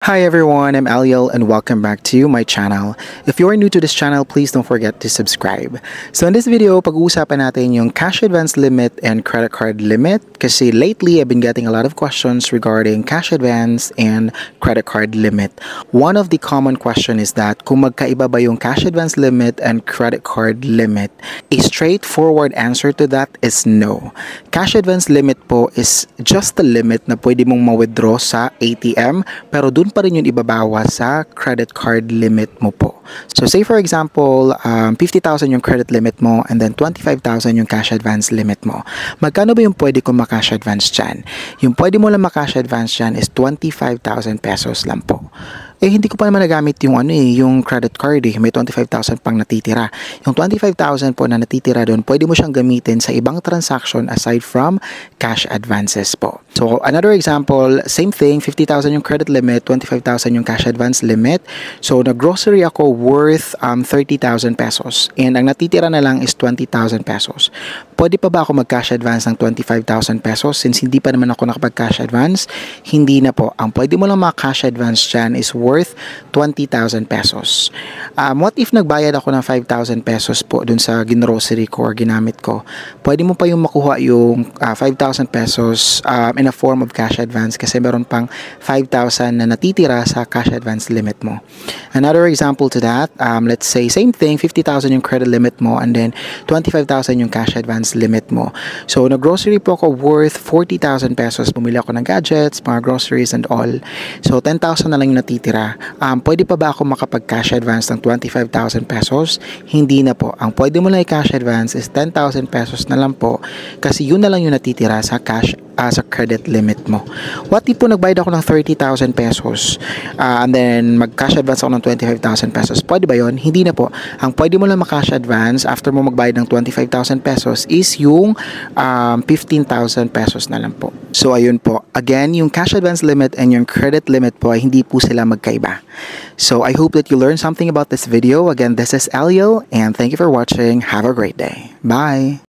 Hi everyone, I'm Aliel and welcome back to my channel. If you are new to this channel, please don't forget to subscribe. So in this video, pag-uusapan natin yung cash advance limit and credit card limit kasi lately I've been getting a lot of questions regarding cash advance and credit card limit. One of the common question is that kung magkaiba ba yung cash advance limit and credit card limit. A straightforward answer to that is no. Cash advance limit po is just the limit na pwede mong ma-withdraw sa ATM pero dun pa rin yung ibabawas sa credit card limit mo po. So say for example, 50,000 yung credit limit mo and then 25,000 yung cash advance limit mo. Magkano ba yung pwede kong makash advance dyan? Yung pwede mo lang makash advance dyan is 25,000 pesos lang po. Hindi ko pa naman nagamit yung yung credit card may 25,000 pang natitira. Yung 25,000 po na natitira doon, pwede mo siyang gamitin sa ibang transaction aside from cash advances po. So another example, same thing, 50,000 yung credit limit, 25,000 yung cash advance limit. So nag-grocery ako worth 30,000 pesos and ang natitira na lang is 20,000 pesos. Pwede pa ba ako mag-cash advance ng 25,000 pesos since hindi pa naman ako nakapag-cash advance? Hindi na po. Ang pwede mo lang maka-cash advance dyan is worth 20,000 pesos. What if nagbayad ako ng 5,000 pesos po dun sa ginrocery ko or ginamit ko? Pwede mo pa yung makuha yung 5,000 pesos in a form of cash advance kasi meron pang 5,000 na natitira sa cash advance limit mo. Another example to that, let's say same thing, 50,000 yung credit limit mo and then 25,000 yung cash advance limit mo. So nag-grocery po ako worth 40,000 pesos. Bumili ako ng gadgets, mga groceries and all. So 10,000 na lang yung natitira. Pwede pa ba ako makapag-cash advance ng 25,000 pesos? Hindi na po. Ang pwede mo lang i-cash advance is 10,000 pesos na lang po kasi yun na lang yung natitira sa cash sa credit limit mo. What if po nagbayad ako ng 30,000 pesos and then mag-cash advance ako ng 25,000 pesos? Pwede ba yun? Hindi na po. Ang pwede mo lang makash advance after mo magbayad ng 25,000 pesos is yung 15,000 pesos na lang po. So ayun po. Again, yung cash advance limit and yung credit limit po ay hindi po sila magkaiba. So I hope that you learned something about this video. Again, this is Aliel and thank you for watching. Have a great day. Bye!